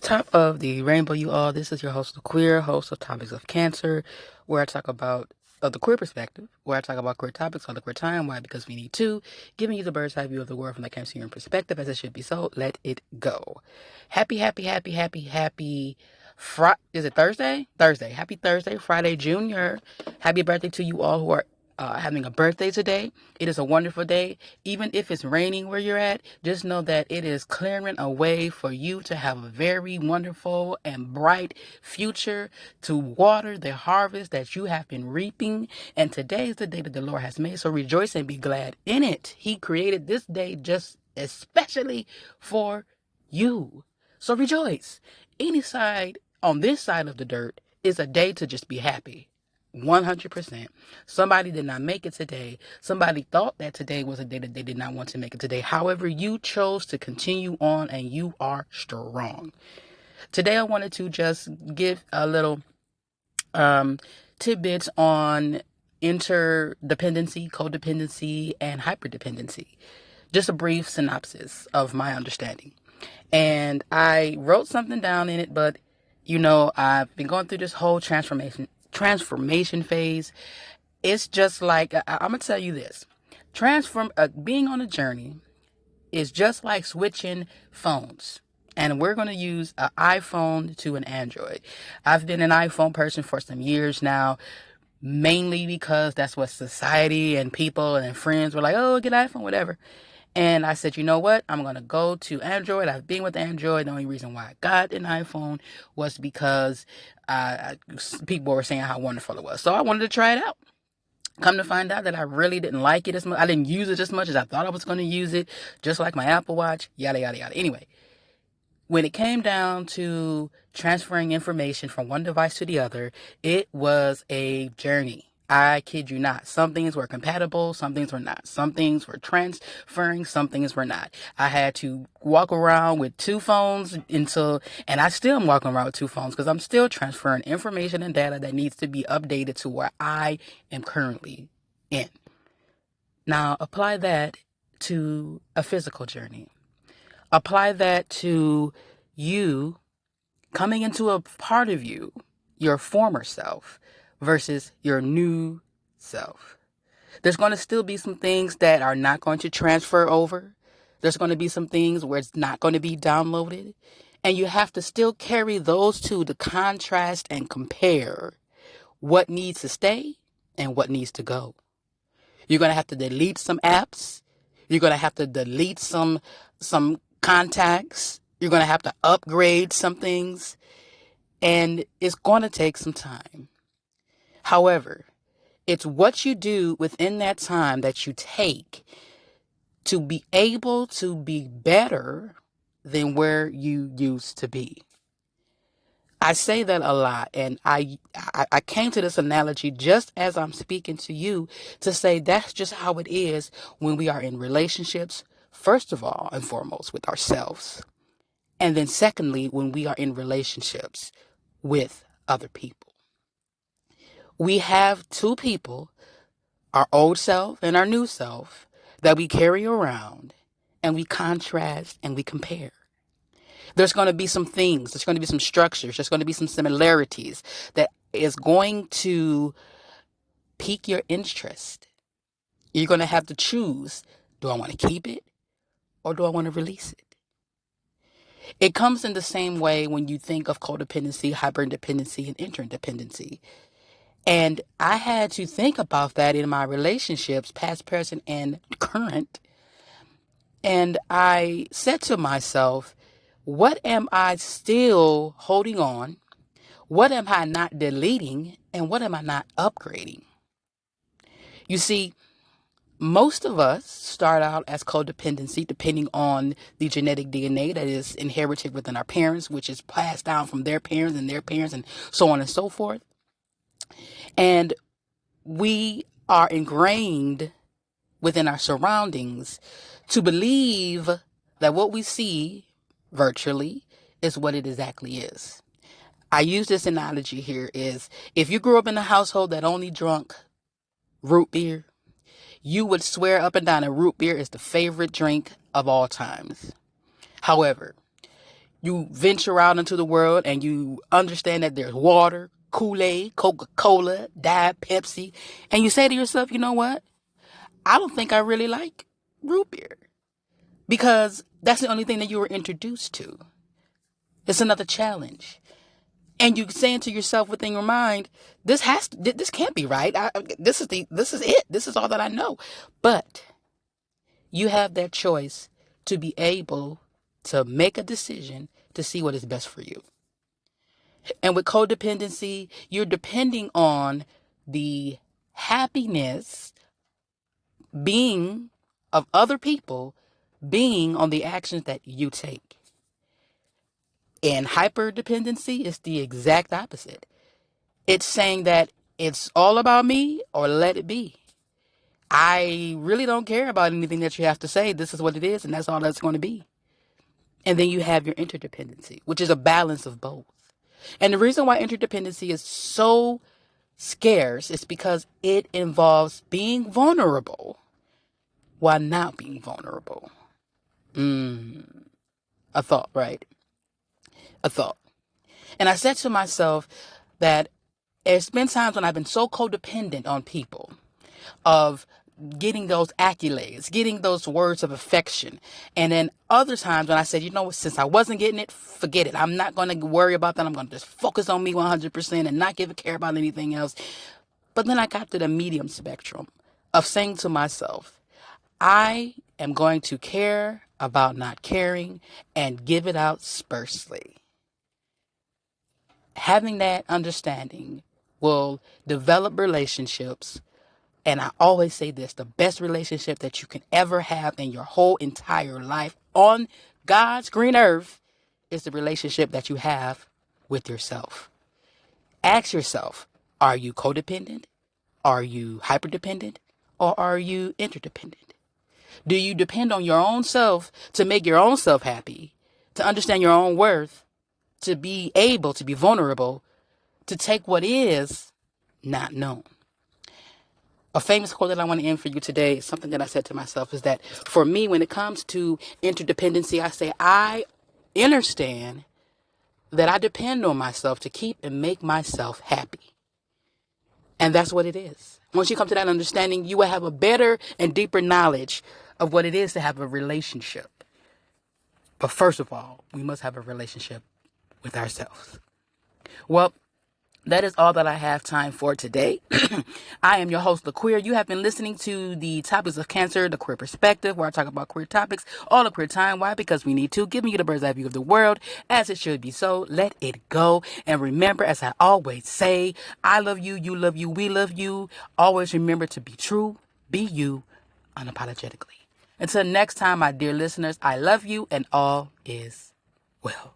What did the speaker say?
Top of the rainbow, you all. This is your host, the queer host of Topics of Cancer, where I talk about the queer perspective, where I talk about queer topics on the queer time. Why? Because we need to. Giving you the bird's eye view of the world from the Cancerian perspective, as it should be. So let it go. Happy. Is it Thursday? Thursday. Happy Thursday, Friday, Junior. Happy birthday to you all who are having a birthday today. It is a wonderful day. Even if it's raining where you're at, just know that it is clearing a way for you to have a very wonderful and bright future, to water the harvest that you have been reaping. And today is the day that the Lord has made. So rejoice and be glad in it. He created this day just especially for you. So rejoice. Any side on this side of the dirt is a day to just be happy. 100%. Somebody did not make it today. Somebody thought that today was a day that they did not want to make it today. However, you chose to continue on and you are strong. Today, I wanted to just give a little tidbits on interdependency, codependency, and hyperdependency. Just a brief synopsis of my understanding. And I wrote something down in it, but I've been going through this whole transformation phase. It's just like I'm gonna tell you this: being on a journey is just like switching phones. And we're going to use an iPhone to an Android. I've been an iPhone person for some years now, mainly because that's what society and people and friends were like, oh, get an iPhone, whatever. And I said, you know what? I'm going to go to Android. I've been with Android. The only reason why I got an iPhone was because people were saying how wonderful it was. So I wanted to try it out. Come to find out that I really didn't like it as much. I didn't use it as much as I thought I was going to use it. Just like my Apple Watch, yada, yada, yada. Anyway, when it came down to transferring information from one device to the other, it was a journey. I kid you not. Some things were compatible, some things were not. Some things were transferring, some things were not. I had to walk around with two phones and I still am walking around with two phones because I'm still transferring information and data that needs to be updated to where I am currently in. Now, apply that to a physical journey. Apply that to you coming into a part of you, your former self, versus your new self. There's going to still be some things that are not going to transfer over. There's going to be some things where it's not going to be downloaded. And you have to still carry those two to contrast and compare what needs to stay and what needs to go. You're going to have to delete some apps. You're going to have to delete some contacts. You're going to have to upgrade some things. And it's going to take some time. However, it's what you do within that time that you take to be able to be better than where you used to be. I say that a lot, and I came to this analogy just as I'm speaking to you to say that's just how it is when we are in relationships, first of all and foremost with ourselves. And then secondly, when we are in relationships with other people. We have two people, our old self and our new self, that we carry around and we contrast and we compare. There's going to be some things, there's going to be some structures, there's going to be some similarities that is going to pique your interest. You're going to have to choose, do I want to keep it or do I want to release it? It comes in the same way when you think of codependency, hyperdependency, and interdependency. And I had to think about that in my relationships, past, present, and current. And I said to myself, what am I still holding on? What am I not deleting? And what am I not upgrading? You see, most of us start out as codependency, depending on the genetic DNA that is inherited within our parents, which is passed down from their parents and so on and so forth. And we are ingrained within our surroundings to believe that what we see virtually is what it exactly is. I use this analogy here is if you grew up in a household that only drunk root beer, you would swear up and down that root beer is the favorite drink of all times. However, You venture out into the world and you understand that there's water, Kool-Aid, Coca-Cola, Diet Pepsi, and you say to yourself, you know what? I don't think I really like root beer because that's the only thing that you were introduced to. It's another challenge. And you saying to yourself within your mind, this can't be right. This is it. This is all that I know. But you have that choice to be able to make a decision to see what is best for you. And with codependency, you're depending on the happiness being of other people being on the actions that you take. And hyperdependency is the exact opposite. It's saying that it's all about me or let it be. I really don't care about anything that you have to say. This is what it is, and that's all that's going to be. And then you have your interdependency, which is a balance of both. And the reason why interdependency is so scarce is because it involves being vulnerable while not being vulnerable. A thought, right? A thought. And I said to myself that there's been times when I've been so codependent on people of getting those accolades, getting those words of affection. And then other times when I said, you know, since I wasn't getting it, forget it. I'm not going to worry about that. I'm going to just focus on me 100% and not give a care about anything else. But then I got to the medium spectrum of saying to myself, I am going to care about not caring and give it out sparsely. Having that understanding will develop relationships. And I always say this, the best relationship that you can ever have in your whole entire life on God's green earth is the relationship that you have with yourself. Ask yourself, are you codependent? Are you hyperdependent? Or are you interdependent? Do you depend on your own self to make your own self happy, to understand your own worth, to be able to be vulnerable, to take what is not known? A famous quote that I want to end for you today, something that I said to myself, is that for me, when it comes to interdependency, I say I understand that I depend on myself to keep and make myself happy. And that's what it is. Once you come to that understanding, you will have a better and deeper knowledge of what it is to have a relationship. But first of all, we must have a relationship with ourselves. Well, that is all that I have time for today. I am your host, LaQueer. You have been listening to the Topics of Cancer, the Queer Perspective, where I talk about queer topics all the queer time. Why? Because we need to. Giving you the bird's eye view of the world as it should be so. Let it go. And remember, as I always say, I love you, you love you, we love you. Always remember to be true, be you, unapologetically. Until next time, my dear listeners, I love you and all is well.